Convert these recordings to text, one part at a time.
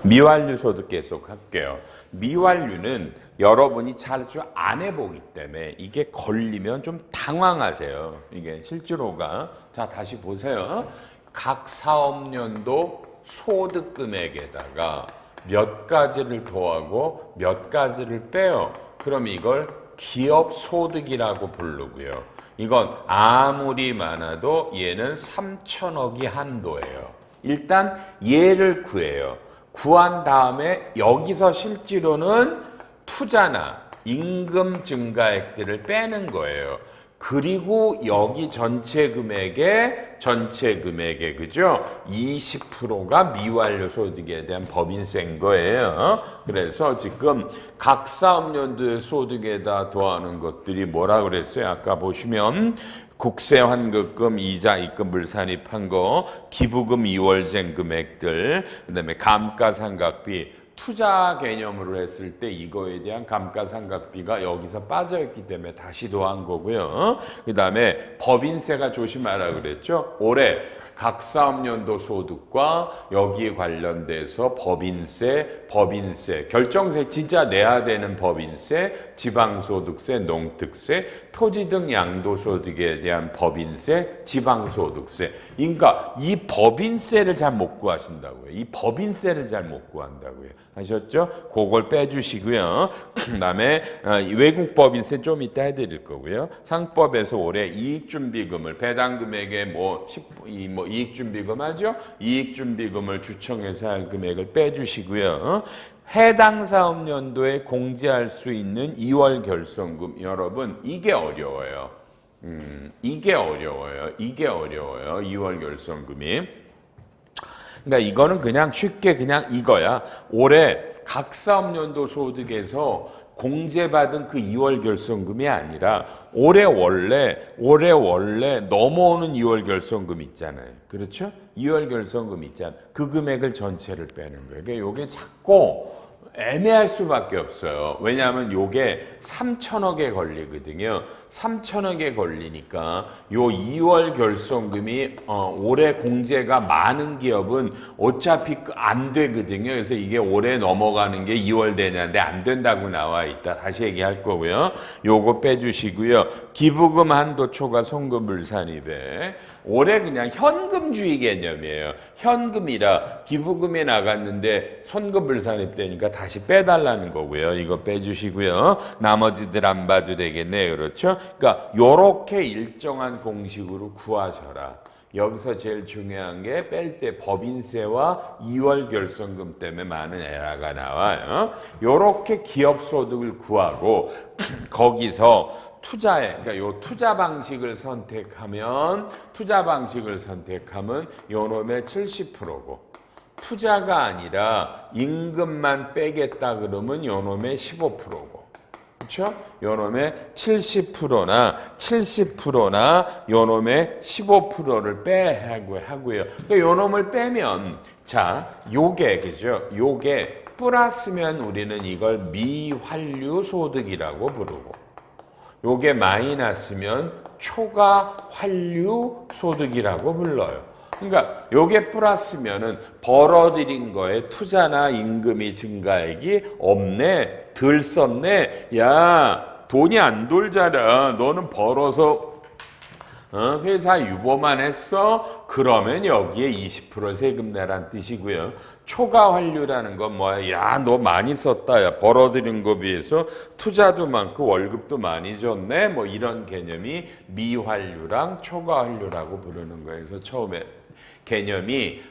미완료 소득 계속 할게요. 미완료는 여러분이 자주 안 해보기 때문에 이게 걸리면 좀 당황하세요. 이게 실제로가. 자, 다시 보세요. 각 사업연도 소득 금액에다가 몇 가지를 더하고 몇 가지를 빼요. 그럼 이걸 기업 소득이라고 부르고요. 이건 아무리 많아도 얘는 3천억이 한도예요. 일단 얘를 구해요. 구한 다음에 여기서 실제로는 투자나 임금 증가액들을 빼는 거예요. 그리고 여기 전체 금액의 그죠? 20%가 미완료 소득에 대한 법인세인 거예요. 그래서 지금 각 사업연도의 소득에다 더하는 것들이 뭐라 그랬어요? 아까 보시면 국세 환급금, 이자, 입금, 물산입한 거, 기부금 2월생 금액들, 그다음에 감가상각비, 투자 개념으로 했을 때 이거에 대한 감가상각비가 여기서 빠져있기 때문에 다시 더한 거고요. 그 다음에 법인세가 조심하라 그랬죠. 올해 각 사업연도 소득과 여기에 관련돼서 법인세, 결정세 진짜 내야 되는 법인세, 지방소득세, 농특세, 토지 등 양도소득에 대한 법인세, 지방소득세. 그러니까 이 법인세를 잘 못 구하신다고요. 이 법인세를 잘 못 구한다고요. 아셨죠? 그걸 빼주시고요. 그 다음에 외국 법인세 좀 이따 해드릴 거고요. 상법에서 올해 이익준비금을 배당금액에 이익준비금 하죠? 이익준비금을 주청해서 할 금액을 빼주시고요. 해당 사업연도에 공제할 수 있는 2월 결손금. 여러분 이게 어려워요. 이게 어려워요. 2월 결손금이. 그러니까 이거는 그냥 쉽게 그냥 이거야. 올해 각 사업연도 소득에서 공제받은 그 2월 결손금이 아니라 올해 원래 넘어오는 2월 결손금 있잖아요. 그렇죠? 2월 결손금 있잖아요. 그 금액을 전체를 빼는 거예요. 그러니까 이게 자꾸 애매할 수밖에 없어요. 왜냐하면 요게 3천억에 걸리거든요. 3천억에 걸리니까 요 2월 결손금이 올해 공제가 많은 기업은 어차피 안 되거든요. 그래서 이게 올해 넘어가는 게 2월 되냐는데 안 된다고 나와 있다. 다시 얘기할 거고요. 요거 빼주시고요. 기부금 한도 초과 송금물산입에 올해 그냥 현금주의 개념이에요. 현금이라 기부금에 나갔는데 손금물산입되니까 다시 빼달라는 거고요. 이거 빼주시고요. 나머지들 안 봐도 되겠네. 그렇죠? 그러니까 요렇게 일정한 공식으로 구하셔라. 여기서 제일 중요한 게 뺄 때 법인세와 2월 결손금 때문에 많은 에러가 나와요. 요렇게 기업 소득을 구하고 거기서 투자에, 그러니까 요 투자 방식을 선택하면 요놈의 70%고 투자가 아니라 임금만 빼겠다 그러면 요놈의 15%고 그렇죠? 요놈의 70%나 요놈의 15%를 빼하고 하고요. 그러니까 요놈을 빼면 자, 요게 그죠? 요게 플러스면 우리는 이걸 미환류 소득이라고 부르고 요게 마이너스면 초과 환류 소득이라고 불러요. 그러니까 요게 플러스면은 벌어들인 거에 투자나 임금이 증가액이 없네, 덜 썼네. 야, 돈이 안 돌잖아. 너는 벌어서 회사 유보만 했어? 그러면 여기에 20% 세금 내란 뜻이고요. 초과 환류라는 건 뭐야? 야, 너 많이 썼다. 야, 벌어들인 거 비해서 투자도 많고 월급도 많이 줬네. 뭐 이런 개념이 미환류랑 초과 환류라고 부르는 거예요. 그래서 처음에 개념이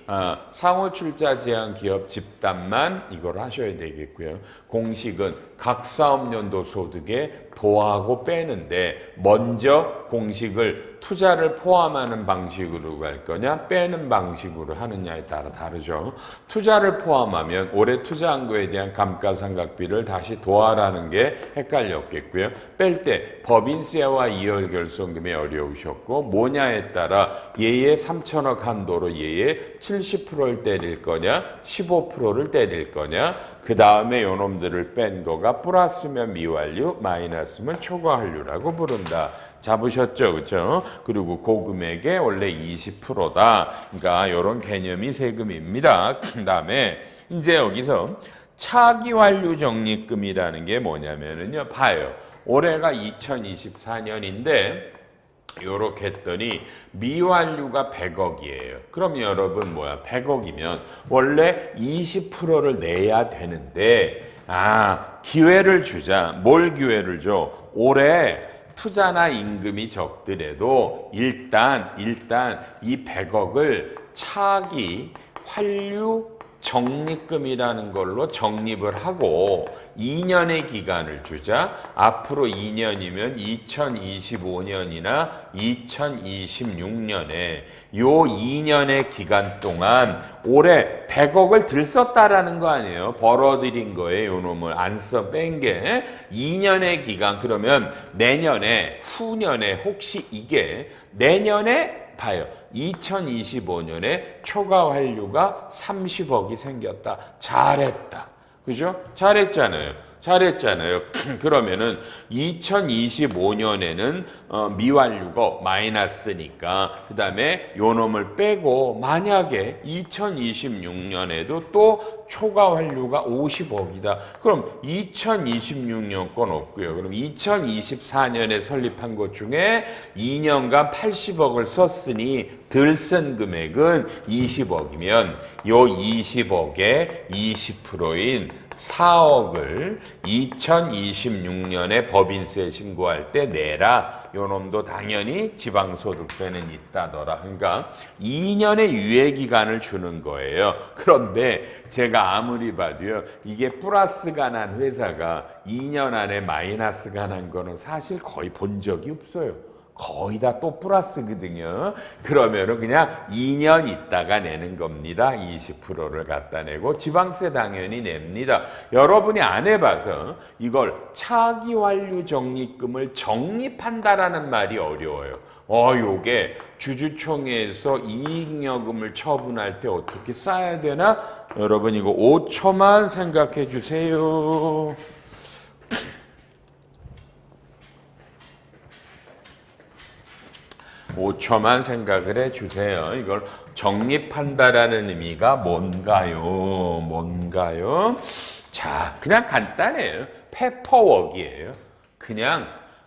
상호 출자 제한 기업 집단만 이걸 하셔야 되겠고요. 공식은 각 사업연도 소득에 더하고 빼는데 먼저 공식을 투자를 포함하는 방식으로 갈 거냐 빼는 방식으로 하느냐에 따라 다르죠. 투자를 포함하면 올해 투자한 거에 대한 감가상각비를 다시 더하라는 게 헷갈렸겠고요. 뺄 때 법인세와 2월 결손금이 어려우셨고 뭐냐에 따라 얘의 3천억 한도로 얘의 70%를 때릴 거냐 15%를 때릴 거냐 그 다음에 요놈들을 뺀 거가 플러스면 미완류 마이너스 갔으면 초과 한류라고 부른다. 잡으셨죠? 그렇죠? 그리고 고금액의 원래 20%다. 그러니까 이런 개념이 세금입니다. 그다음에 이제 여기서 차기 완료 적립금이라는 게 뭐냐면은요. 봐요. 올해가 2024년인데 요렇게 했더니 미완료가 100억이에요. 그럼 여러분 뭐야? 100억이면 원래 20%를 내야 되는데 기회를 주자. 뭘 기회를 줘? 올해 투자나 임금이 적더라도 일단 이 100억을 차기 환류 적립금이라는 걸로 적립을 하고 2년의 기간을 주자. 앞으로 2년이면 2025년이나 2026년에 요 2년의 기간 동안 올해 100억을 들썼다라는 거 아니에요. 벌어들인 거예요. 요 놈을 안 써 뺀 게 2년의 기간. 그러면 내년에 후년에 혹시 이게 내년에 봐요. 2025년에 초과 환류가 30억이 생겼다. 잘했다. 그죠? 잘했잖아요. 그러면은 2025년에는 미완류가 마이너스니까 그 다음에 요 놈을 빼고 만약에 2026년에도 또 초과 환류가 50억이다. 그럼 2026년 건 없고요. 그럼 2024년에 설립한 것 중에 2년간 80억을 썼으니 덜 쓴 금액은 20억이면 요 20억의 20%인 4억을 2026년에 법인세 신고할 때 내라. 요 놈도 당연히 지방소득세는 있다더라. 그러니까 2년의 유예기간을 주는 거예요. 그런데 제가 아무리 봐도요. 이게 플러스가 난 회사가 2년 안에 마이너스가 난 거는 사실 거의 본 적이 없어요. 거의 다 또 플러스거든요. 그러면은 그냥 2년 있다가 내는 겁니다. 20%를 갖다 내고 지방세 당연히 냅니다. 여러분이 안 해봐서 이걸 차기 완료 적립금을 적립한다라는 말이 어려워요. 요게 주주총회에서 이익여금을 처분할 때 어떻게 써야 되나? 여러분 이거 5초만 생각해 주세요. 5초만 생각을 해주세요. 이걸 적립한다라는 의미가 뭔가요? 자, 그냥 간단해요. 페퍼웍이에요. 그냥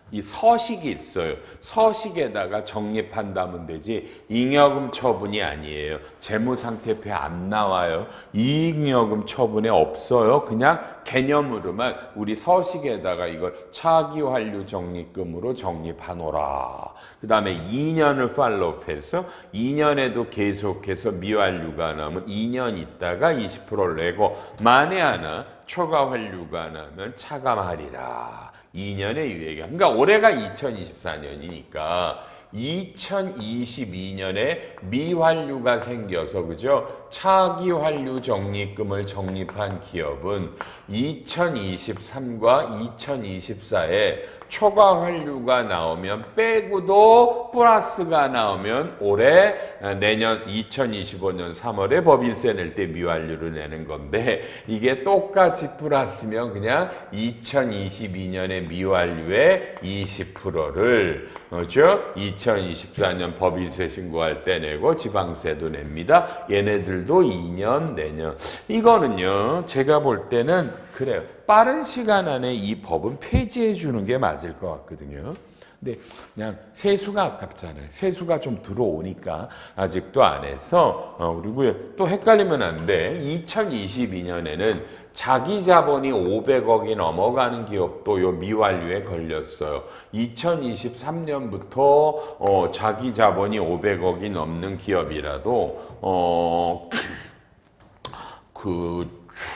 이 서식이 있어요. 서식에다가 적립한다면 되지 잉여금 처분이 아니에요. 재무상태표에 안 나와요. 이익여금 처분에 없어요. 그냥 개념으로만 우리 서식에다가 이걸 차기환류 적립금으로 적립하노라. 그 다음에 2년을 팔로우해서 2년에도 계속해서 미완류가 나면 2년 있다가 20%를 내고 만에 하나 초과환류가 나면 차감하리라. 2년의 유예기간. 그러니까 올해가 2024년이니까 2022년에 미환류가 생겨서 그죠? 차기 환류 적립금을 적립한 기업은 2023과 2024에 초과 환류가 나오면 빼고도 플러스가 나오면 올해 내년 2025년 3월에 법인세 낼 때 미환류를 내는 건데 이게 똑같이 플러스면 그냥 2022년에 미환류의 20%를 그렇죠? 2024년 법인세 신고할 때 내고 지방세도 냅니다. 얘네들도 2년 내년. 이거는요. 제가 볼 때는 그래요. 빠른 시간 안에 이 법은 폐지해 주는 게 맞을 것 같거든요. 근데 그냥 세수가 아깝잖아요. 세수가 좀 들어오니까 아직도 안 해서 그리고 또 헷갈리면 안 돼. 2022년에는 자기 자본이 500억이 넘어가는 기업도 요 미완류에 걸렸어요. 2023년부터 자기 자본이 500억이 넘는 기업이라도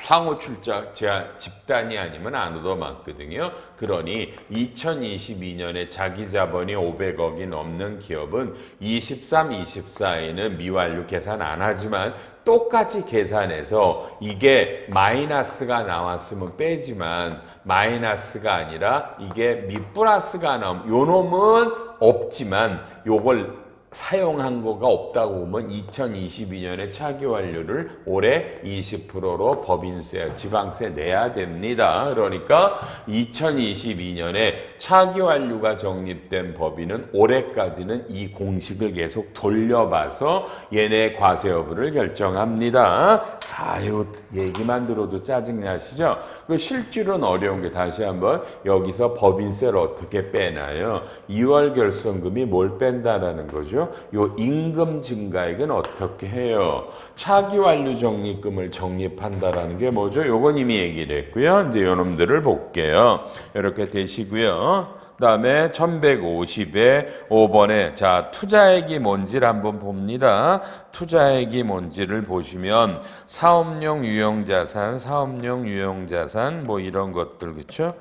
상호 출자 제한 집단이 아니면 안 얻어맞거든요. 그러니 2022년에 자기 자본이 500억이 넘는 기업은 23, 24에는 미완료 계산 안 하지만 똑같이 계산해서 이게 마이너스가 나왔으면 빼지만 마이너스가 아니라 이게 미 플러스가 나오면 요 놈은 없지만 요걸 사용한 거가 없다고 보면 2022년에 차기환류를 올해 20%로 법인세, 지방세 내야 됩니다. 그러니까 2022년에 차기환류가 정립된 법인은 올해까지는 이 공식을 계속 돌려봐서 얘네 과세 여부를 결정합니다. 아유, 얘기만 들어도 짜증나시죠? 그 실질은 어려운 게 다시 한번 여기서 법인세를 어떻게 빼나요? 2월 결손금이 뭘 뺀다라는 거죠? 요 임금 증가액은 어떻게 해요? 차기환류 적립금을 적립한다라는 게 뭐죠? 요건 이미 얘기를 했고요. 이제 요 놈들을 볼게요. 이렇게 되시고요. 그다음에 1150에 5번에 자 투자액이 뭔지를 한번 봅니다. 투자액이 뭔지를 보시면 사업용 유형자산, 사업용 유형자산 뭐 이런 것들 그렇죠?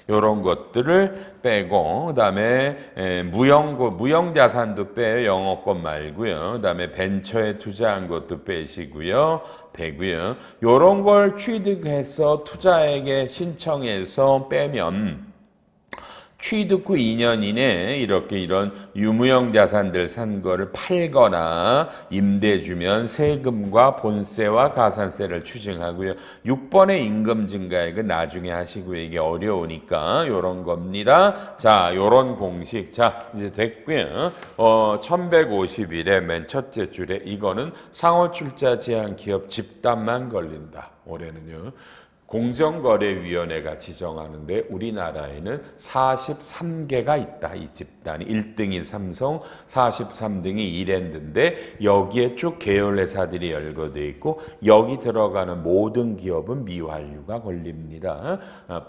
이런 것들을 빼고 그다음에 무형자산도 빼요. 영업권 말고요. 그다음에 벤처에 투자한 것도 빼시고요. 되고요. 이런 걸 취득해서 투자액에 신청해서 빼면 취득 후 2년 이내에 이렇게 이런 유무형 자산들 산 거를 팔거나 임대 주면 세금과 본세와 가산세를 추징하고요. 6번의 임금 증가액은 나중에 하시고요. 이게 어려우니까 요런 겁니다. 자, 요런 공식. 자, 이제 됐고요. 1151의 맨 첫째 줄에 이거는 상호출자 제한 기업 집단만 걸린다. 올해는요. 공정거래위원회가 지정하는데 우리나라에는 43개가 있다. 이 집단이 1등이 삼성, 43등이 이랜드인데 여기에 쭉 계열회사들이 열거돼 있고 여기 들어가는 모든 기업은 미완류가 걸립니다.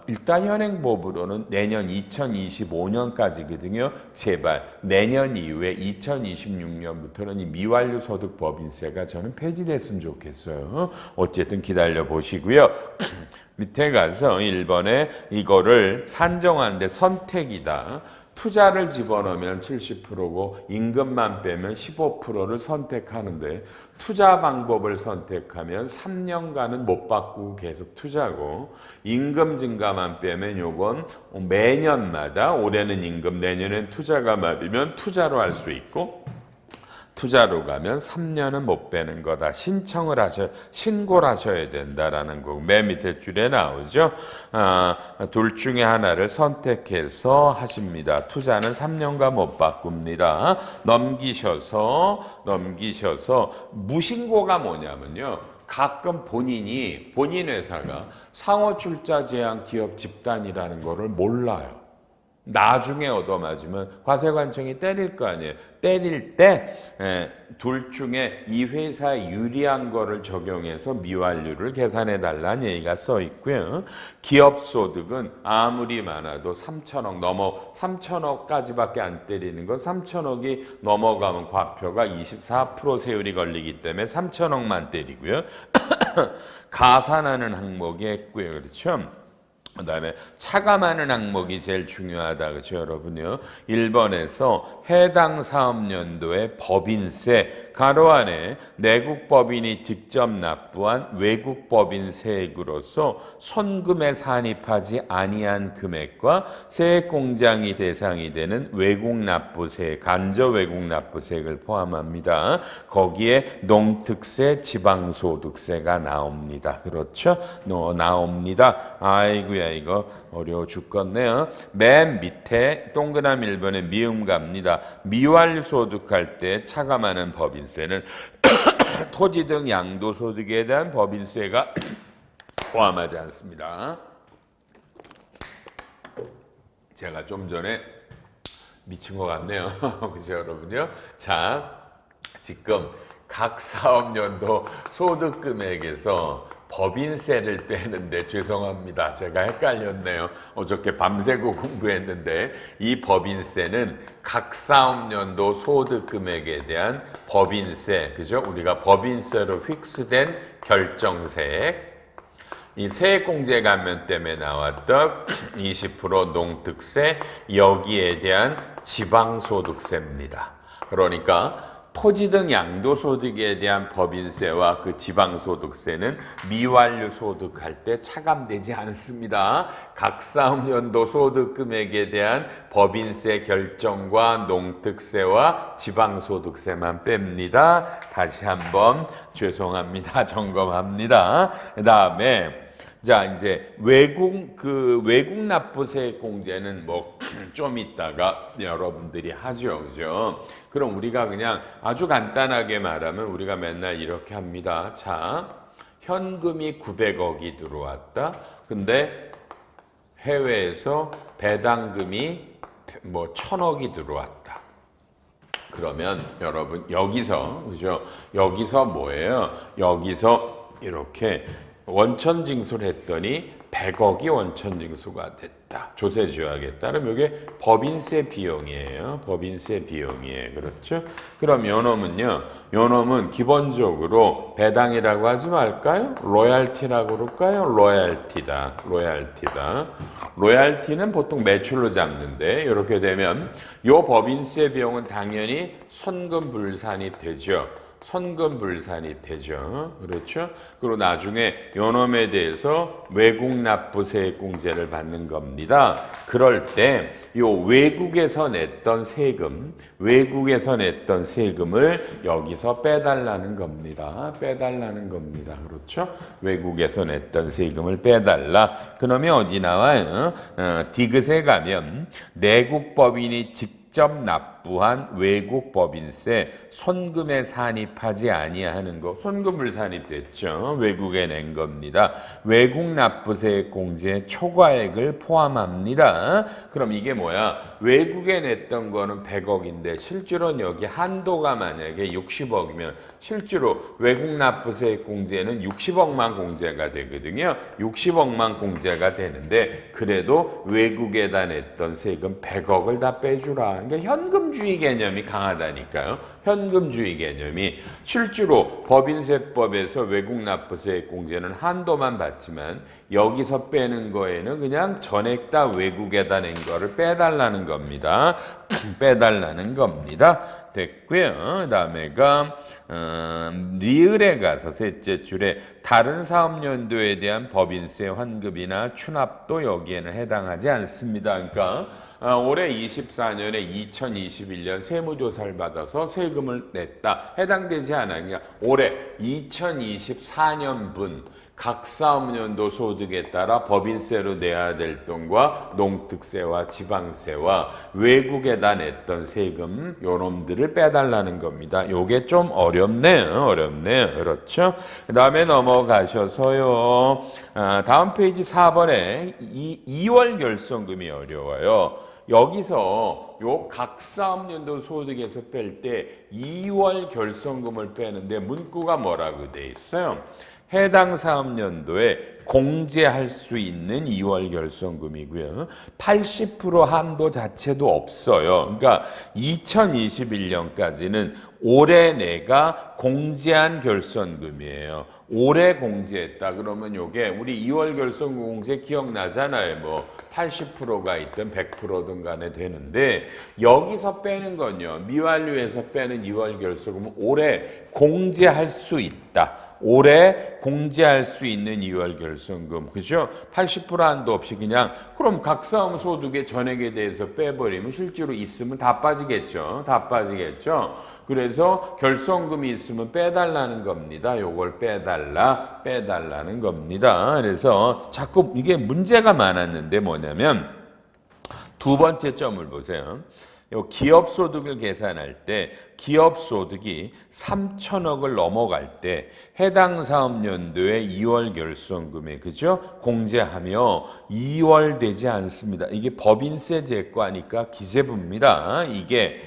일단 현행법으로는 내년 2025년까지거든요. 제발 내년 이후에 2026년부터는 이 미완류 소득 법인세가 저는 폐지됐으면 좋겠어요. 어쨌든 기다려 보시고요. 밑에 가서 1번에 이거를 산정하는데 선택이다. 투자를 집어넣으면 70%고 임금만 빼면 15%를 선택하는데 투자 방법을 선택하면 3년간은 못 바꾸고 계속 투자고 임금 증가만 빼면 요건 매년마다 올해는 임금 내년엔 투자가 맞으면 투자로 할 수 있고 투자로 가면 3년은 못 빼는 거다. 신고를 하셔야 된다라는 거. 맨 밑에 줄에 나오죠. 둘 중에 하나를 선택해서 하십니다. 투자는 3년간 못 바꿉니다. 넘기셔서 무신고가 뭐냐면요. 가끔 본인 회사가 상호출자 제한 기업 집단이라는 거를 몰라요. 나중에 얻어맞으면 과세관청이 때릴 거 아니에요. 때릴 때 둘 중에 이 회사에 유리한 거를 적용해서 미완류를 계산해 달라는 얘기가 써 있고요. 기업소득은 아무리 많아도 3천억까지밖에 안 때리는 건 3천억이 넘어가면 과표가 24% 세율이 걸리기 때문에 3천억만 때리고요. 가산하는 항목이 있고요. 그렇죠? 그 다음에 차감하는 항목이 제일 중요하다. 그렇죠, 여러분요? 1번에서 해당 사업연도의 법인세, 가로 안에 내국 법인이 직접 납부한 외국 법인 세액으로서 손금에 산입하지 아니한 금액과 세액 공장이 대상이 되는 외국 납부세, 간접 외국 납부세액을 포함합니다. 거기에 농특세, 지방소득세가 나옵니다. 그렇죠? 나옵니다. 아이고야. 이거 어려워 죽겠네요. 맨 밑에 동그라미 1번에 미음 갑니다. 미완류 소득할 때 차감하는 법인세는 토지 등 양도소득에 대한 법인세가 포함하지 않습니다. 제가 좀 전에 미친 것 같네요. 그죠, 여러분요? 자, 지금 각 사업연도 소득금액에서 법인세를 빼는데 죄송합니다. 제가 헷갈렸네요. 어저께 밤새고 공부했는데 이 법인세는 각 사업연도 소득금액에 대한 법인세, 그죠? 우리가 법인세로 픽스된 결정세액, 이 세액공제 감면 때문에 나왔던 20% 농특세, 여기에 대한 지방소득세입니다. 그러니까 토지 등 양도소득에 대한 법인세와 그 지방소득세는 미완료 소득할 때 차감되지 않습니다. 각 사업연도 소득금액에 대한 법인세 결정과 농특세와 지방소득세만 뺍니다. 다시 한번 죄송합니다. 점검합니다. 그 다음에 자, 이제 외국 납부세액 공제는 뭐 좀 있다가 여러분들이 하죠. 그죠? 그럼 우리가 그냥 아주 간단하게 말하면 우리가 맨날 이렇게 합니다. 자, 현금이 900억이 들어왔다. 근데 해외에서 배당금이 뭐 1000억이 들어왔다. 그러면 여러분 여기서 그죠? 여기서 뭐예요? 여기서 이렇게 원천징수를 했더니 100억이 원천징수가 됐다. 조세지하겠다. 그럼 이게 법인세 비용이에요. 법인세 비용이에요. 그렇죠? 그럼 요놈은요. 요놈은 기본적으로 배당이라고 하지 말까요? 로얄티라고 그럴까요? 로얄티다. 로얄티다. 로얄티는 보통 매출로 잡는데 이렇게 되면 요 법인세 비용은 당연히 손금불산이 되죠. 손금불산이 되죠. 그렇죠? 그리고 나중에 요놈에 대해서 외국 납부세액 공제를 받는 겁니다. 그럴 때 요 외국에서 냈던 세금을 여기서 빼달라는 겁니다. 빼달라는 겁니다. 그렇죠? 외국에서 냈던 세금을 빼달라. 그러면 어디 나와요? 디귿에 가면 내국 법인이 직접 납부한 외국 법인세 손금에 산입하지 아니하는 거. 손금을 산입됐죠. 외국에 낸 겁니다. 외국 납부세 공제 초과액을 포함합니다. 그럼 이게 뭐야? 외국에 냈던 거는 100억인데 실제로는 여기 한도가 만약에 60억이면 실제로 외국 납부세 공제는 60억만 공제가 되거든요. 60억만 공제가 되는데 그래도 외국에다 냈던 세금 100억을 다 빼주라. 그러니까 현금주의 개념이 강하다니까요. 현금주의 개념이 실제로 법인세법에서 외국 납부세 공제는 한도만 받지만 여기서 빼는 거에는 그냥 전액 다 외국에다 낸 거를 빼달라는 겁니다. 빼달라는 겁니다. 됐고요. 그 다음에가 리을에 가서 셋째 줄에 다른 사업연도에 대한 법인세 환급이나 추납도 여기에는 해당하지 않습니다. 그러니까 올해 24년에 2021년 세무조사를 받아서 세금을 냈다. 해당되지 않아요. 그러니까 올해 2024년분 각 사업연도 소득에 따라 법인세로 내야 될 돈과 농특세와 지방세와 외국에다 냈던 세금 요놈들을 빼달라는 겁니다. 요게 좀 어렵네요. 어렵네요. 그렇죠? 그 다음에 넘어가셔서요. 다음 페이지 4번에 2월 결손금이 어려워요. 여기서 요 각 사업연도 소득에서 뺄 때 2월 결손금을 빼는데 문구가 뭐라고 돼 있어요? 해당 사업연도에 공제할 수 있는 2월 결손금이고요. 80% 한도 자체도 없어요. 그러니까 2021년까지는 올해 내가 공제한 결손금이에요. 올해 공제했다. 그러면 요게 우리 2월 결손금 공제 기억나잖아요. 뭐 80%가 있든 100%든 간에 되는데 여기서 빼는 건요. 미완료에서 빼는 2월 결손금은 올해 공제할 수 있다. 올해 공제할 수 있는 2월 결손금, 그죠? 80% 한도 없이 그냥 그럼 각 사업 소득의 전액에 대해서 빼버리면 실제로 있으면 다 빠지겠죠. 다 빠지겠죠. 그래서 결손금이 있으면 빼달라는 겁니다. 요걸 빼달라는 겁니다. 그래서 자꾸 이게 문제가 많았는데 뭐냐면 두 번째 점을 보세요. 기업소득을 계산할 때 기업소득이 3천억을 넘어갈 때 해당 사업연도의 2월 결손금에 그죠? 공제하며 2월 되지 않습니다. 이게 법인세 제과니까 기재부입니다. 이게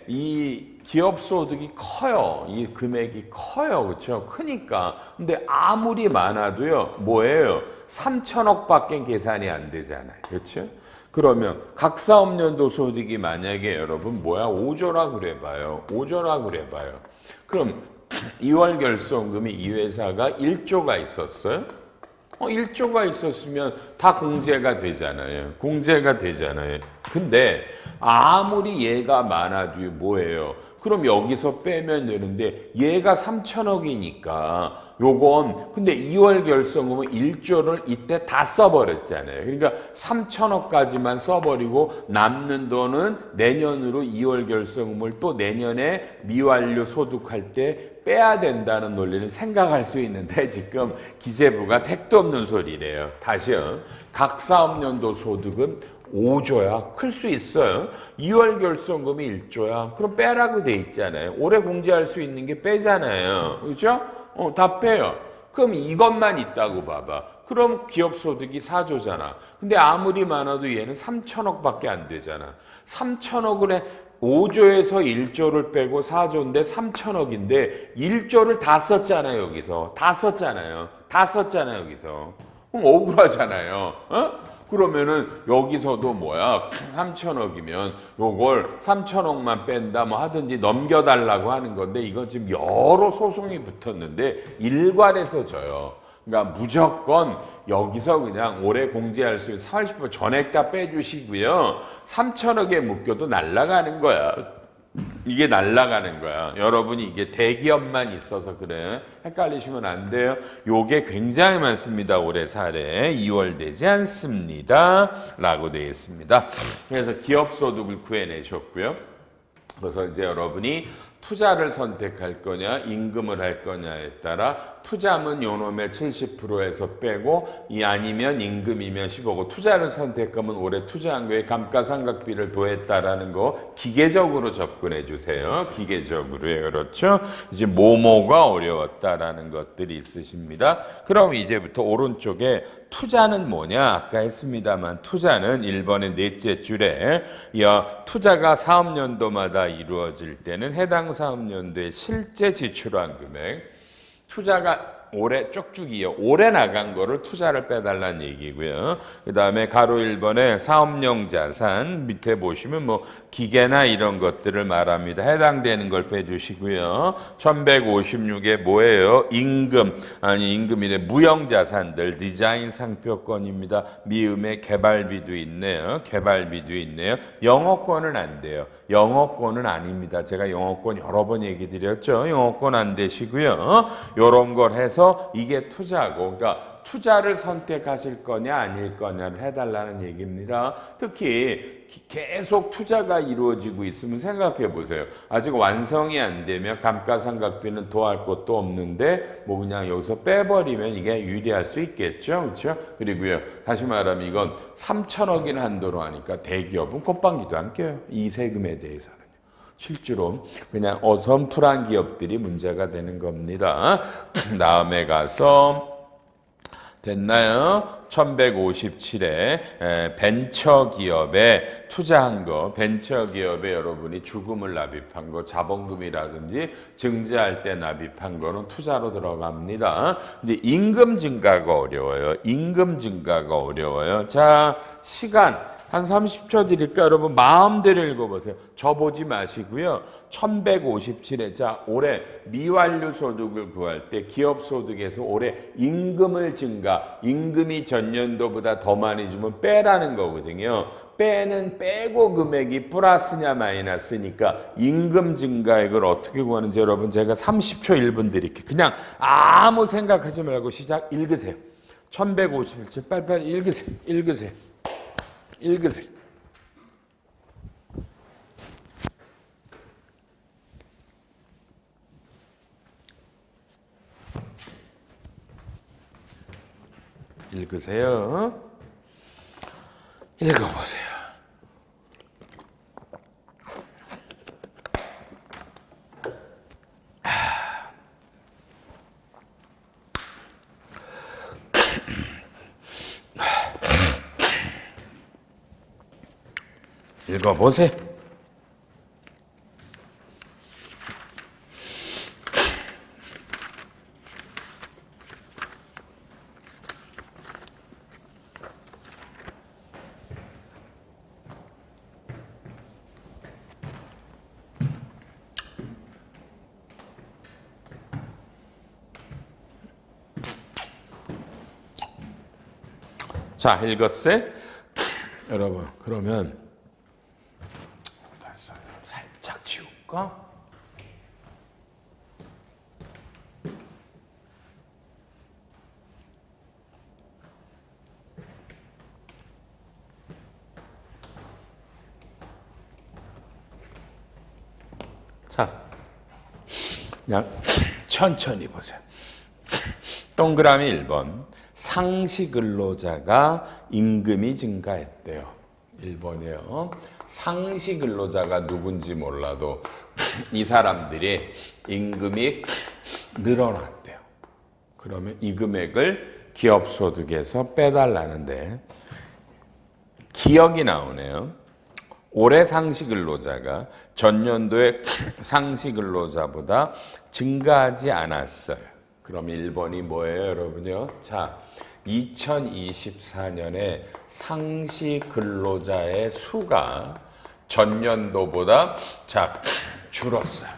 이 기업소득이 커요. 이 금액이 커요. 그렇죠? 크니까. 근데 아무리 많아도요. 뭐예요? 3천억밖에 계산이 안 되잖아요. 그렇죠? 그러면 각 사업연도 소득이 만약에 여러분 뭐야? 5조라 그래봐요. 5조라 그래봐요. 그럼 2월 결손금이 이 회사가 1조가 있었어요? 1조가 있었으면 다 공제가 되잖아요. 공제가 되잖아요. 근데 아무리 얘가 많아도 뭐예요? 그럼 여기서 빼면 되는데 얘가 3천억이니까 요건 근데 2월 결성금은 1조를 이때 다 써버렸잖아요. 그러니까 3천억까지만 써버리고 남는 돈은 내년으로 2월 결성금을 또 내년에 미완료 소득할 때 빼야 된다는 논리를 생각할 수 있는데 지금 기재부가 택도 없는 소리래요. 다시요. 각 사업년도 소득은 5조야. 클 수 있어요. 2월 결성금이 1조야. 그럼 빼라고 돼 있잖아요. 올해 공제할 수 있는 게 빼잖아요. 그렇죠? 다 빼요. 그럼 이것만 있다고 봐봐. 그럼 기업소득이 4조잖아. 근데 아무리 많아도 얘는 3천억밖에 안 되잖아. 3천억을 해. 5조에서 1조를 빼고 4조인데 3천억인데 1조를 다 썼잖아요. 여기서. 다 썼잖아요. 다 썼잖아요. 여기서. 그럼 억울하잖아요. 그러면은 여기서도 뭐야 3천억이면 요걸 3천억만 뺀다 뭐 하든지 넘겨달라고 하는 건데 이건 지금 여러 소송이 붙었는데 일괄해서 져요. 그러니까 무조건 여기서 그냥 올해 공제할 수 있는 40% 전액 다 빼주시고요. 3천억에 묶여도 날아가는 거야. 이게 날아가는 거야. 여러분이 이게 대기업만 있어서 그래. 헷갈리시면 안 돼요. 요게 굉장히 많습니다. 올해 사례 2월 되지 않습니다. 라고 되어 있습니다. 그래서 기업소득을 구해내셨고요. 그래서 이제 여러분이 투자를 선택할 거냐 임금을 할 거냐에 따라 투자면 요놈의 70%에서 빼고 이 아니면 임금이면 15고 투자를 선택하면 올해 투자한 거에 감가상각비를 더했다라는 거 기계적으로 접근해 주세요. 기계적으로요. 그렇죠? 이제 뭐뭐가 어려웠다라는 것들이 있으십니다. 그럼 이제부터 오른쪽에 투자는 뭐냐? 아까 했습니다만 투자는 1번의 넷째 줄에 투자가 사업년도마다 이루어질 때는 해당 사업년도에 실제 지출한 금액 투자가 올해 쭉쭉이요. 올해 나간 거를 투자를 빼달라는 얘기고요. 그 다음에 가로 1번에 사업용 자산 밑에 보시면 뭐 기계나 이런 것들을 말합니다. 해당되는 걸 빼주시고요. 1156에 뭐예요? 임금이래 무형 자산들 디자인 상표권입니다. 미음에 개발비도 있네요. 영어권은 안 돼요. 영어권은 아닙니다. 제가 영어권 여러 번 얘기 드렸죠. 영어권 안 되시고요. 요런 걸 해서 이게 투자고, 그러니까 투자를 선택하실 거냐 아닐 거냐를 해달라는 얘기입니다. 특히 계속 투자가 이루어지고 있으면 생각해 보세요. 아직 완성이 안 되면 감가상각비는 더할 것도 없는데 뭐 그냥 여기서 빼버리면 이게 유리할 수 있겠죠. 그렇죠? 그리고요. 다시 말하면 이건 3천억인 한도로 하니까 대기업은 콧방귀도 안 껴요. 이 세금에 대해서는. 실제로 그냥 어선풀한 기업들이 문제가 되는 겁니다. 다음에 가서 됐나요? 1157에 벤처기업에 투자한 거, 벤처기업에 여러분이 주금을 납입한 거, 자본금이라든지 증자할 때 납입한 거는 투자로 들어갑니다. 이제 임금 증가가 어려워요. 자, 시간. 한 30초 드릴까? 여러분 마음대로 읽어보세요. 저 보지 마시고요. 1157에 자 올해 미완료 소득을 구할 때 기업소득에서 올해 임금이 전년도보다 더 많이 주면 빼라는 거거든요. 빼고 금액이 플러스냐 마이너스니까 임금 증가액을 어떻게 구하는지 여러분 제가 30초 1분 드릴게요. 그냥 아무 생각하지 말고 시작 읽으세요. 1157 빨리빨리 읽으세요. 읽으세요. 읽어보세요. 읽어보세요. 자, 읽었어요? 여러분, 그러면 살짝 지울까? 그냥 천천히 보세요. 동그라미 1번. 상시 근로자가 임금이 증가했대요. 1번이에요. 상시 근로자가 누군지 몰라도 이 사람들이 임금이 늘어났대요. 그러면 이 금액을 기업소득에서 빼달라는데 기억이 나오네요. 올해 상시 근로자가 전년도의 상시 근로자보다 증가하지 않았어요. 그럼 1번이 뭐예요, 여러분요? 자, 2024년에 상시 근로자의 수가 전년도보다 줄었어요.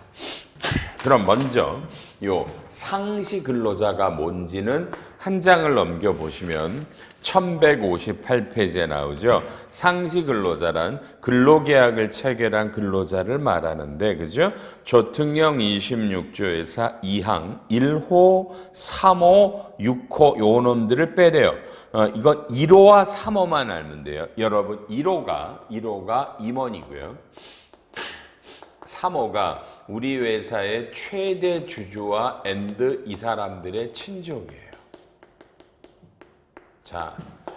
그럼 먼저 요 상시 근로자가 뭔지는 한 장을 넘겨 보시면 1158페이지에 나오죠. 상시 근로자란 근로계약을 체결한 근로자를 말하는데, 그죠? 조특령 26조에서 2항 1호, 3호, 6호 요 놈들을 빼래요. 이건 1호와 3호만 알면 돼요. 여러분 1호가 임원이고요. 3호가 우리 회사의 최대 주주와 엔드 이 사람들의 친족이에요. 자,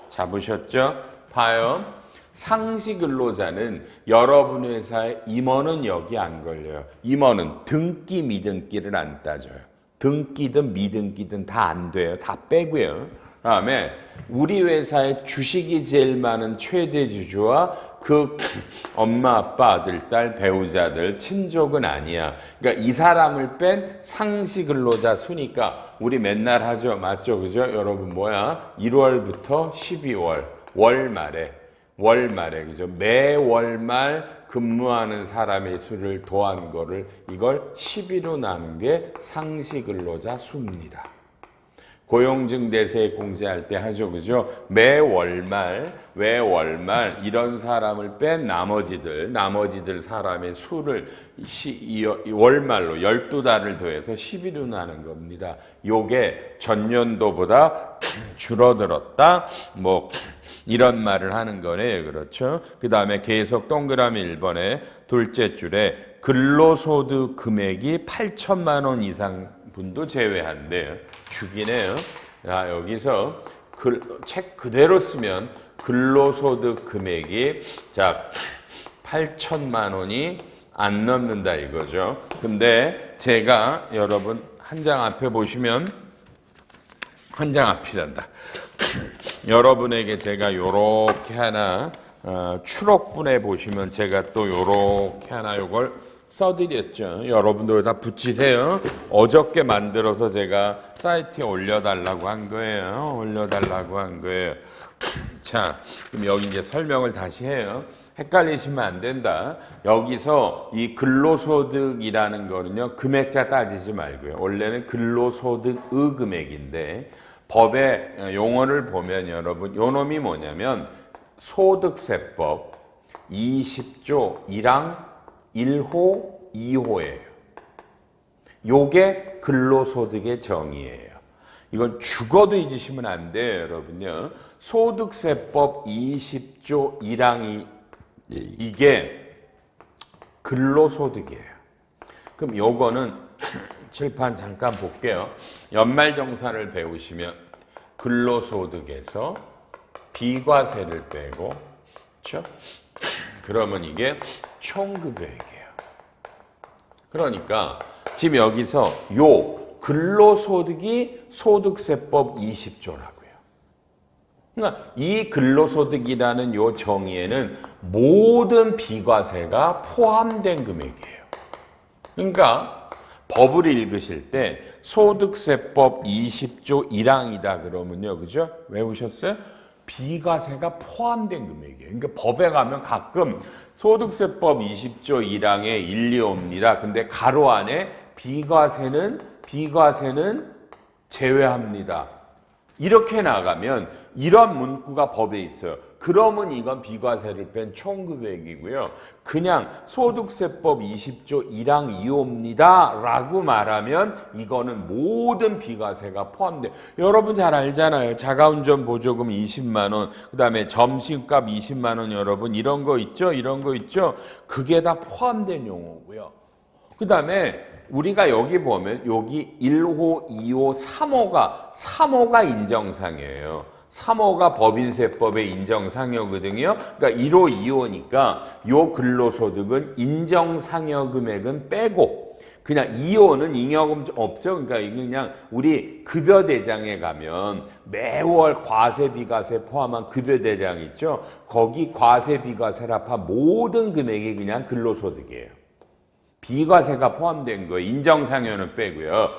잡으셨죠? 봐요. 상시 근로자는 여러분 회사의 임원은 여기 안 걸려요. 임원은 등기 미등기를 안 따져요. 등기든 미등기든 다 안 돼요. 다 빼고요. 그다음에 우리 회사의 주식이 제일 많은 최대 주주와 그 엄마, 아빠, 아들, 딸, 배우자들, 친족은 아니야. 그러니까 이 사람을 뺀 상시 근로자 수니까 우리 맨날 하죠. 맞죠? 그죠? 여러분 뭐야? 1월부터 12월, 월말에, 그죠? 매월 말 근무하는 사람의 수를 더한 거를 이걸 12로 나눈 게 상시 근로자 수입니다. 고용증대세 공제할 때 하죠. 그죠? 매월말 이런 사람을 뺀 나머지들 사람의 수를 월말로 12달을 더해서 12로 나는 겁니다. 요게 전년도보다 줄어들었다. 뭐 이런 말을 하는 거네요. 그렇죠? 그 다음에 계속 동그라미 1번에 둘째 줄에 근로소득 금액이 8천만 원 이상 분도 제외한대요. 죽이네요. 자, 여기서 책 그대로 쓰면 근로소득 금액이 8천만 원이 안 넘는다 이거죠. 근데 제가 여러분 한 장 앞에 보시면 한 장 앞이란다. 여러분에게 제가 요렇게 하나 추록분해 보시면 제가 또 요렇게 하나 요걸 써드렸죠. 여러분들 다 붙이세요. 어저께 만들어서 제가 사이트에 올려달라고 한 거예요. 자, 그럼 여기 이제 설명을 다시 해요. 헷갈리시면 안 된다. 여기서 이 근로소득이라는 거는요, 금액자 따지지 말고요. 원래는 근로소득의 금액인데, 법의 용어를 보면 여러분, 요 놈이 뭐냐면, 소득세법 20조 1항 1호, 2호예요. 요게 근로소득의 정의예요. 이건 죽어도 잊으시면 안 돼요, 여러분요. 소득세법 20조 1항이 이게 근로소득이에요. 그럼 요거는 칠판 잠깐 볼게요. 연말정산을 배우시면 근로소득에서 비과세를 빼고, 그렇죠? 그러면 이게 총급액이에요. 그러니까 지금 여기서 요 근로소득이 소득세법 20조라고요. 그러니까 이 근로소득이라는 요 정의에는 모든 비과세가 포함된 금액이에요. 그러니까 법을 읽으실 때 소득세법 20조 1항이다 그러면요. 그죠? 외우셨어요? 비과세가 포함된 금액이에요. 그러니까 법에 가면 가끔 소득세법 20조 1항에 1, 2호입니다. 근데 가로 안에 비과세는 제외합니다. 이렇게 나가면 이런 문구가 법에 있어요. 그러면 이건 비과세를 뺀 총금액이고요. 그냥 소득세법 20조 1항 2호입니다. 라고 말하면 이거는 모든 비과세가 포함돼요. 여러분 잘 알잖아요. 자가운전 보조금 20만 원, 그 다음에 점심값 20만 원 여러분 이런 거 있죠? 그게 다 포함된 용어고요. 그 다음에 우리가 여기 보면 여기 1호, 2호, 3호가 인정상이에요. 3호가 법인세법의 인정상여거든요. 그러니까 1호, 2호니까 요 근로소득은 인정상여금액은 빼고 그냥 2호는 잉여금 없죠. 그러니까 그냥 우리 급여대장에 가면 매월 과세, 비과세 포함한 급여대장 있죠. 거기 과세, 비과세를 합한 모든 금액이 그냥 근로소득이에요. 비과세가 포함된 거예요. 인정상여는 빼고요.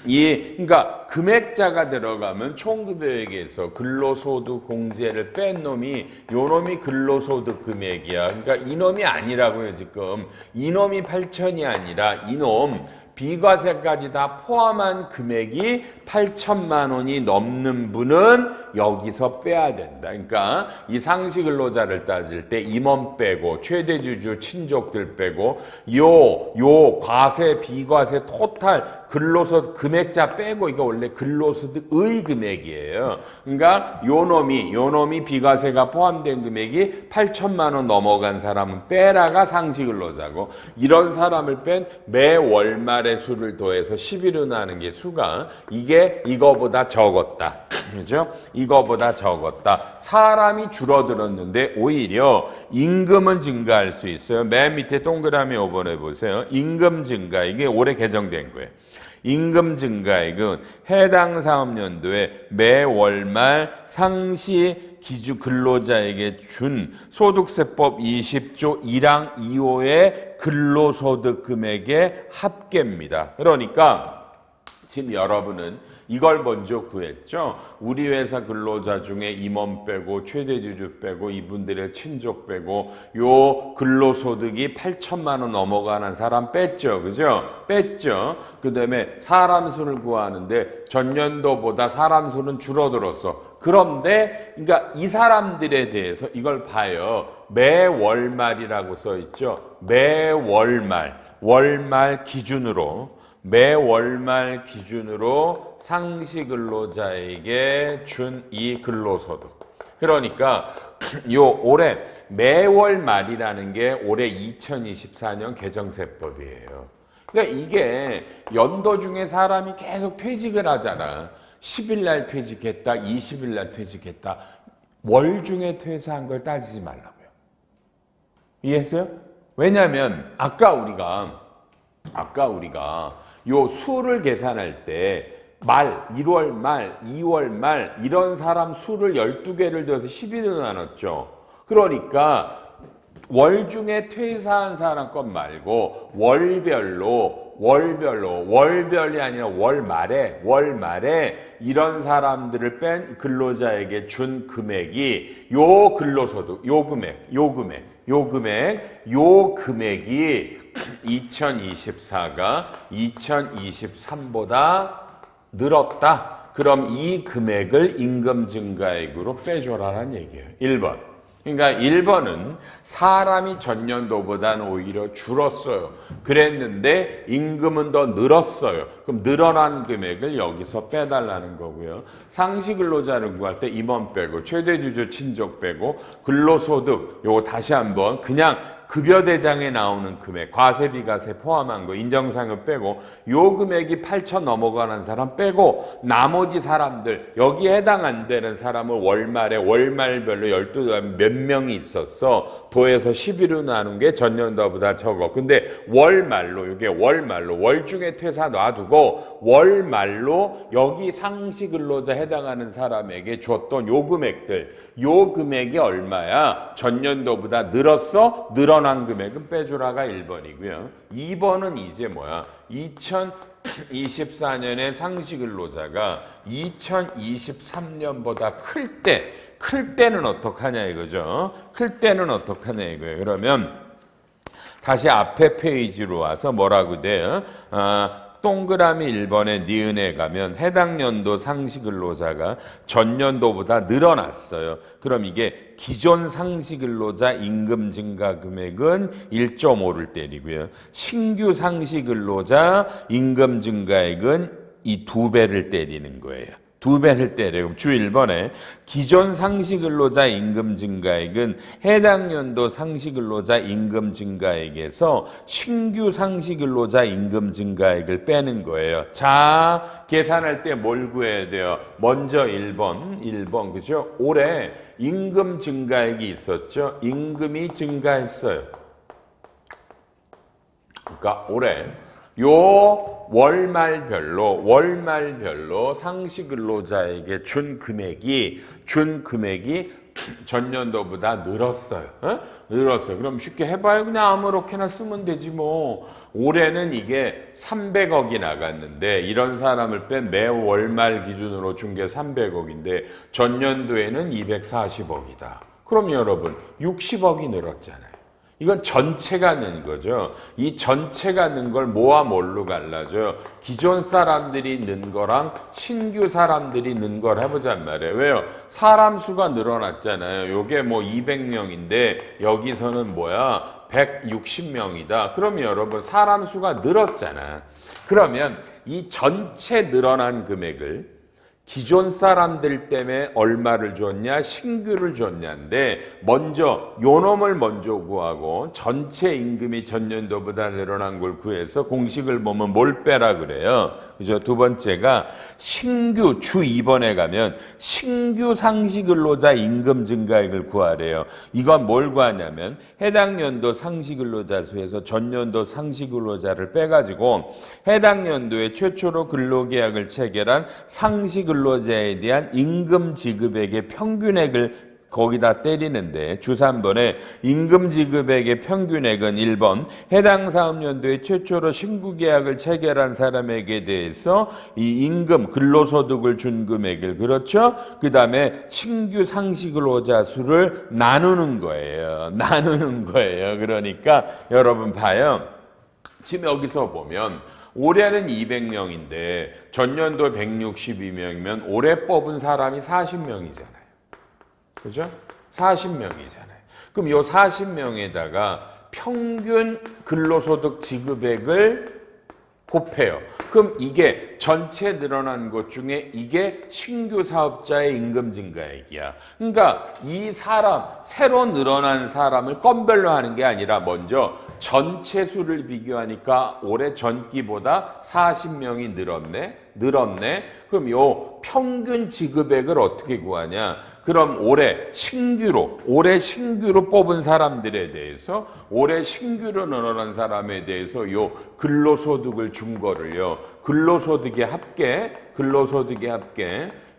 그러니까 금액자가 들어가면 총급여액에서 근로소득 공제를 뺀 놈이 요 놈이 근로소득 금액이야. 그러니까 이놈이 아니라고요. 지금 이놈이 8천이 아니라 이놈 비과세까지 다 포함한 금액이 8천만 원이 넘는 분은 여기서 빼야 된다. 그러니까 이 상시근로자를 따질 때 임원 빼고 최대주주 친족들 빼고 요 과세 비과세 토탈 근로소득 금액자 빼고 이거 원래 근로소득의 금액이에요. 그러니까 요 놈이 비과세가 포함된 금액이 8천만 원 넘어간 사람은 빼라가 상시근로자고 이런 사람을 뺀 매 월말의 수를 더해서 11로 나는 게 수가 이게 이거보다 적었다. 그죠? 이거보다 적었다. 사람이 줄어들었는데 오히려 임금은 증가할 수 있어요. 맨 밑에 동그라미 5번에 보세요. 임금 증가 이게 올해 개정된 거예요. 임금 증가액은 해당 사업연도에 매 월말 상시 기준 근로자에게 준 소득세법 20조 1항 2호의 근로소득 금액의 합계입니다. 그러니까 지금 여러분은 이걸 먼저 구했죠. 우리 회사 근로자 중에 임원 빼고 최대주주 빼고 이분들의 친족 빼고 요 근로소득이 8천만 원 넘어가는 사람 뺐죠. 그죠? 뺐죠. 그 다음에 사람 수를 구하는데 전년도보다 사람 수는 줄어들었어. 그런데 그러니까 이 사람들에 대해서 이걸 봐요. 매 월말이라고 써 있죠. 매 월말 기준으로 매 월말 기준으로 상시근로자에게 준 이 근로소득. 그러니까 요 올해 매월 말이라는 게 올해 2024년 개정세법이에요. 그러니까 이게 연도 중에 사람이 계속 퇴직을 하잖아. 10일 날 퇴직했다, 20일 날 퇴직했다. 월 중에 퇴사한 걸 따지지 말라고요. 이해했어요? 왜냐하면 아까 우리가 요 수를 계산할 때 1월 말, 2월 말 이런 사람 수를 12개를 더해서 11으로 나눴죠. 그러니까 월 중에 퇴사한 사람 것 말고 월별이 아니라 월말에 이런 사람들을 뺀 근로자에게 준 금액이 요 근로소득, 요 금액이 2024가 2023보다 늘었다. 그럼 이 금액을 임금 증가액으로 빼줘라는 얘기예요. 1번. 그러니까 1번은 사람이 전년도보다는 오히려 줄었어요. 그랬는데 임금은 더 늘었어요. 그럼 늘어난 금액을 여기서 빼달라는 거고요. 상시근로자를 구할 때 임원 빼고 최대주주 친족 빼고 근로소득 요거 다시 한번 그냥 급여대장에 나오는 금액, 과세, 비과세 포함한 거, 인정상여 빼고 요 금액이 8천 넘어가는 사람 빼고 나머지 사람들, 여기에 해당 안 되는 사람을 월말별로 12몇 명이 있었어. 도에서 11로 나눈 게 전년도보다 적어. 근데 월 중에 퇴사 놔두고 월말로 여기 상시근로자 해당하는 사람에게 줬던 요 금액들, 요 금액이 얼마야? 전년도보다 늘었어? 늘어난 금액은 빼주라가 1번이고요. 2번은 이제 2024년에 상시근로자가 2023년보다 클 때는 어떡하냐 이거죠. 클 때는 어떡하냐 이거예요. 그러면 다시 앞에 페이지로 와서 뭐라고 돼요? 동그라미 1번에 니은에 가면 해당 연도 상시근로자가 전년도보다 늘어났어요. 그럼 이게 기존 상시근로자 임금 증가 금액은 1.5를 때리고요. 신규 상시근로자 임금 증가액은 이 2배를 때리는 거예요. 2배를 때려요. 주 1번에 기존 상시근로자 임금 증가액은 해당 연도 상시근로자 임금 증가액에서 신규 상시근로자 임금 증가액을 빼는 거예요. 자, 계산할 때 뭘 구해야 돼요? 먼저 1번, 그죠? 올해 임금 증가액이 있었죠? 임금이 증가했어요. 그러니까 올해 요 월말별로 상시근로자에게 준 금액이 전년도보다 늘었어요. 늘었어요. 그럼 쉽게 해봐요. 그냥 아무렇게나 쓰면 되지 뭐. 올해는 이게 300억이 나갔는데 이런 사람을 뺀 매 월말 기준으로 준 게 300억인데 전년도에는 240억이다. 그럼 여러분 60억이 늘었잖아요. 이건 전체가 는 거죠. 이 전체가 는 걸 뭐와 뭘로 갈라져요? 기존 사람들이 는 거랑 신규 사람들이 는 걸 해보잔 말이에요. 왜요? 사람 수가 늘어났잖아요. 요게 뭐 200명인데 여기서는 뭐야? 160명이다. 그럼 여러분 사람 수가 늘었잖아. 그러면 이 전체 늘어난 금액을 기존 사람들 때문에 얼마를 줬냐, 신규를 줬냐인데 먼저 요놈을 먼저 구하고 전체 임금이 전년도보다 늘어난 걸 구해서 공식을 보면 뭘 빼라 그래요. 그죠? 두 번째가 신규 주 2번에 가면 신규 상시근로자 임금 증가액을 구하래요. 이건 뭘 구하냐면 해당 연도 상시근로자 수에서 전년도 상시근로자를 빼가지고 해당 연도에 최초로 근로계약을 체결한 상시근로자에 대한 임금 지급액의 평균액을 거기다 때리는데 주 3번에 임금 지급액의 평균액은 1번 해당 사업연도에 최초로 신규계약을 체결한 사람에게 대해서 이 임금 근로소득을 준 금액을 그렇죠? 그 다음에 신규 상시근로자 수를 나누는 거예요. 그러니까 여러분 봐요. 지금 여기서 보면 올해는 200명인데 전년도 162명이면 올해 뽑은 사람이 40명이잖아요. 그죠? 40명이잖아요. 그럼 이 40명에다가 평균 근로소득 지급액을 곱해요. 그럼 이게 전체 늘어난 것 중에 이게 신규 사업자의 임금 증가액이야. 그러니까 이 사람, 새로 늘어난 사람을 건별로 하는 게 아니라 먼저 전체 수를 비교하니까 올해 전기보다 40명이 늘었네. 그럼 요 평균 지급액을 어떻게 구하냐? 그럼 올해 신규로 뽑은 사람들에 대해서 올해 신규로 늘어난 사람에 대해서 요 근로소득을 준 거를요. 근로소득의 합계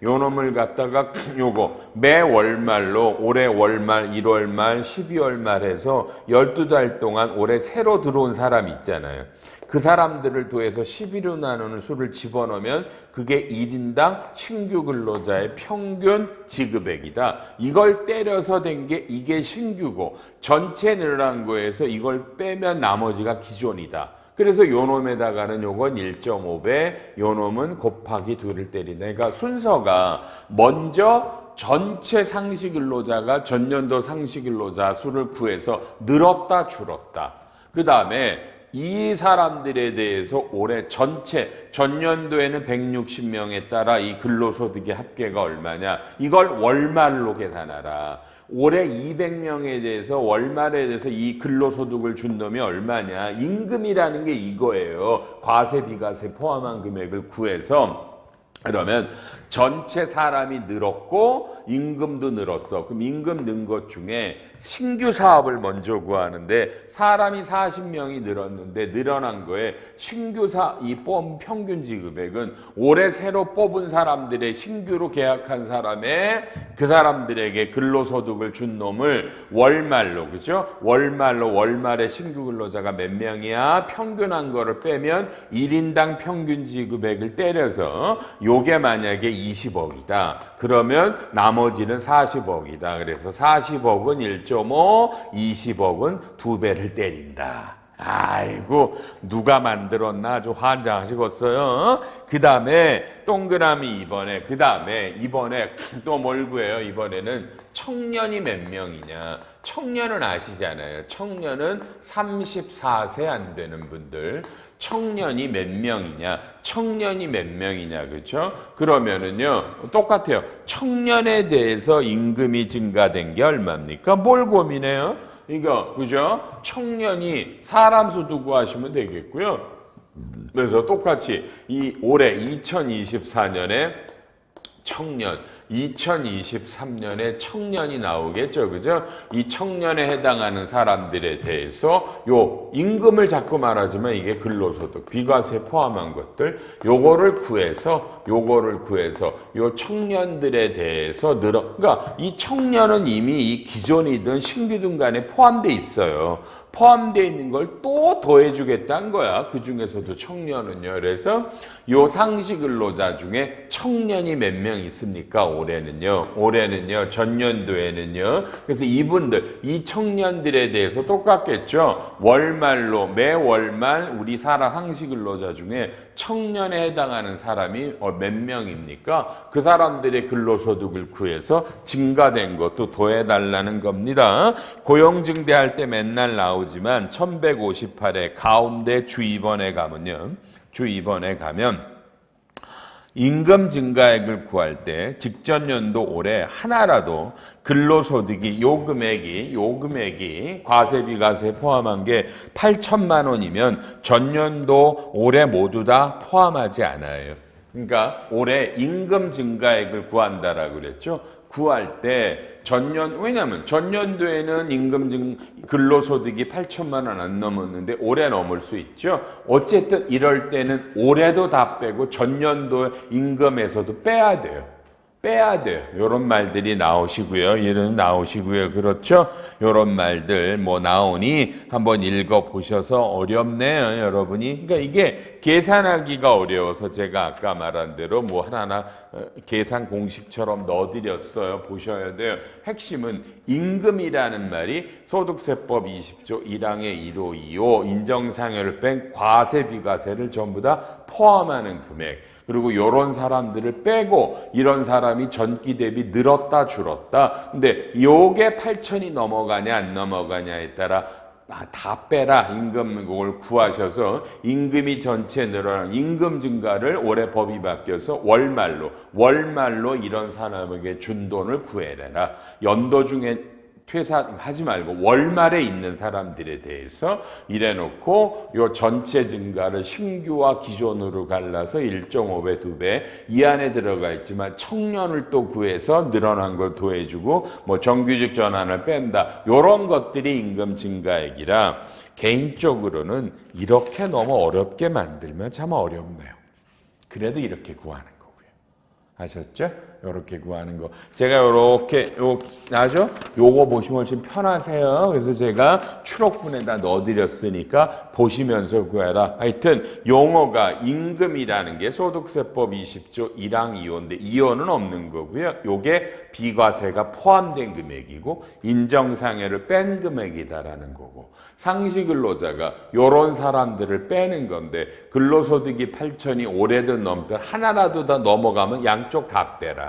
요 놈을 갖다가 요거 매 월말로 올해 월말, 1월 말, 12월 말 해서 12달 동안 올해 새로 들어온 사람 있잖아요. 그 사람들을 더해서 12로 나누는 수를 집어넣으면 그게 1인당 신규 근로자의 평균 지급액이다. 이걸 때려서 된 게 이게 신규고 전체 늘어난 거에서 이걸 빼면 나머지가 기존이다. 그래서 요 놈에다가는 요건 1.5배, 요 놈은 곱하기 2를 때린다. 그러니까 순서가 먼저 전체 상시근로자가 전년도 상시근로자 수를 구해서 늘었다 줄었다. 그 다음에 이 사람들에 대해서 올해 전체 전년도에는 160명에 따라 이 근로소득의 합계가 얼마냐 이걸 월말로 계산하라. 올해 200명에 대해서 월말에 대해서 이 근로소득을 준 놈이 얼마냐. 임금이라는 게 이거예요. 과세 비과세 포함한 금액을 구해서 그러면 전체 사람이 늘었고 임금도 늘었어. 그럼 임금 는 것 중에 신규 사업을 먼저 구하는데 사람이 40명이 늘었는데 늘어난 거에 신규 이 평균 지급액은 올해 새로 뽑은 사람들의 신규로 계약한 사람의 그 사람들에게 근로소득을 준 놈을 월말로 그죠? 월말에 신규 근로자가 몇 명이야? 평균한 거를 빼면 1인당 평균 지급액을 때려서 요게 만약에 20억이다. 그러면 나머지는 40억이다. 그래서 40억은 1.5, 20억은 2배를 때린다. 아이고 누가 만들었나 아주 환장하시겠어요. 그 다음에 동그라미 이번에 또 뭘 구해요? 이번에는 청년이 몇 명이냐? 청년은 아시잖아요. 청년은 34세 안 되는 분들. 청년이 몇 명이냐? 청년이 몇 명이냐? 그렇죠? 그러면은요. 똑같아요. 청년에 대해서 임금이 증가된 게 얼마입니까? 뭘 고민해요? 이거 그죠? 청년이 사람 수 두고 하시면 되겠고요. 그래서 똑같이 이 올해 2024년에 청년, 2023년에 청년이 나오겠죠. 그죠? 이 청년에 해당하는 사람들에 대해서 요 임금을 자꾸 말하지만 이게 근로소득, 비과세 포함한 것들 요거를 구해서 요 청년들에 대해서 그러니까 이 청년은 이미 이 기존이든 신규든 간에 포함돼 있어요. 포함되어 있는 걸 또 더해주겠다는 거야. 그 중에서도 청년은요. 그래서 요 상시 근로자 중에 청년이 몇 명 있습니까? 올해는요. 전년도에는요. 그래서 이분들, 이 청년들에 대해서 똑같겠죠. 월말로 매 월말 우리 상시 근로자 중에 청년에 해당하는 사람이 몇 명입니까? 그 사람들의 근로소득을 구해서 증가된 것도 더해달라는 겁니다. 고용증대할 때 맨날 나오지만 1158회 가운데 주 2번에 가면요. 주 2번에 가면 임금 증가액을 구할 때 직전 연도 올해 하나라도 근로소득이 요 금액이 과세비과세 포함한 게 8천만 원이면 전년도 올해 모두 다 포함하지 않아요. 그러니까 올해 임금 증가액을 구한다라고 그랬죠. 구할 때 왜냐면 전년도에는 근로소득이 8천만 원 안 넘었는데 올해 넘을 수 있죠. 어쨌든 이럴 때는 올해도 다 빼고 전년도 임금에서도 빼야 돼요. 요런 말들이 나오시고요. 그렇죠? 요런 말들 나오니 한번 읽어보셔서 어렵네요, 여러분이. 그러니까 이게 계산하기가 어려워서 제가 아까 말한 대로 하나하나 계산 공식처럼 넣어드렸어요. 보셔야 돼요. 핵심은 임금이라는 말이 소득세법 20조 1항의 1호, 2호 인정상여를 뺀 과세비과세를 전부 다 포함하는 금액. 그리고 이런 사람들을 빼고 이런 사람이 전기 대비 늘었다 줄었다. 근데 요게 8천이 넘어가냐 안 넘어가냐에 따라 다 빼라. 임금을 구하셔서 임금이 전체 늘어난 임금 증가를 올해 법이 바뀌어서 월말로 이런 사람에게 준 돈을 구해내라. 연도 중에 퇴사하지 말고 월말에 있는 사람들에 대해서 이래놓고 요 전체 증가를 신규와 기존으로 갈라서 1.5배, 2배 이 안에 들어가 있지만 청년을 또 구해서 늘어난 걸 더해주고 정규직 전환을 뺀다. 요런 것들이 임금 증가액이라 개인적으로는 이렇게 너무 어렵게 만들면 참 어렵네요. 그래도 이렇게 구하는 거고요. 아셨죠? 요렇게 구하는 거. 제가 요렇게 나죠? 요거 보시면 훨씬 편하세요. 그래서 제가 추록분에다 넣어드렸으니까 보시면서 구해라. 하여튼 용어가 임금이라는 게 소득세법 20조 1항 2호인데 2호는 없는 거고요. 요게 비과세가 포함된 금액이고 인정상여를 뺀 금액이다라는 거고 상시근로자가 요런 사람들을 빼는 건데 근로소득이 8천이 올해도 넘든 하나라도 더 넘어가면 양쪽 다 빼라.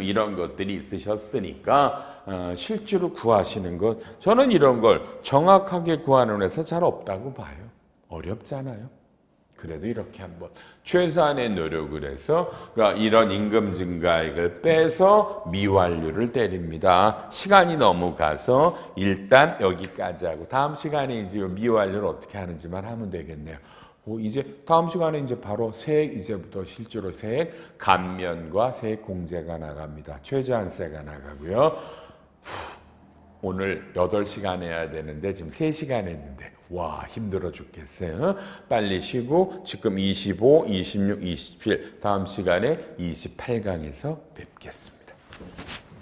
이런 것들이 있으셨으니까 실제로 구하시는 것 저는 이런 걸 정확하게 구하는 회사 잘 없다고 봐요. 어렵잖아요. 그래도 이렇게 한번 최소한의 노력을 해서 그러니까 이런 임금 증가액을 빼서 미완료를 때립니다. 시간이 너무 가서 일단 여기까지 하고 다음 시간에 이제 미완료를 어떻게 하는지만 하면 되겠네요. 이제 다음 시간에 이제 바로 세액 이제부터 실제로 세액 감면과 세액 공제가 나갑니다. 최저한세가 나가고요. 오늘 8시간 해야 되는데 지금 3시간 했는데 와 힘들어 죽겠어요. 빨리 쉬고 지금 25, 26, 27 다음 시간에 28강에서 뵙겠습니다.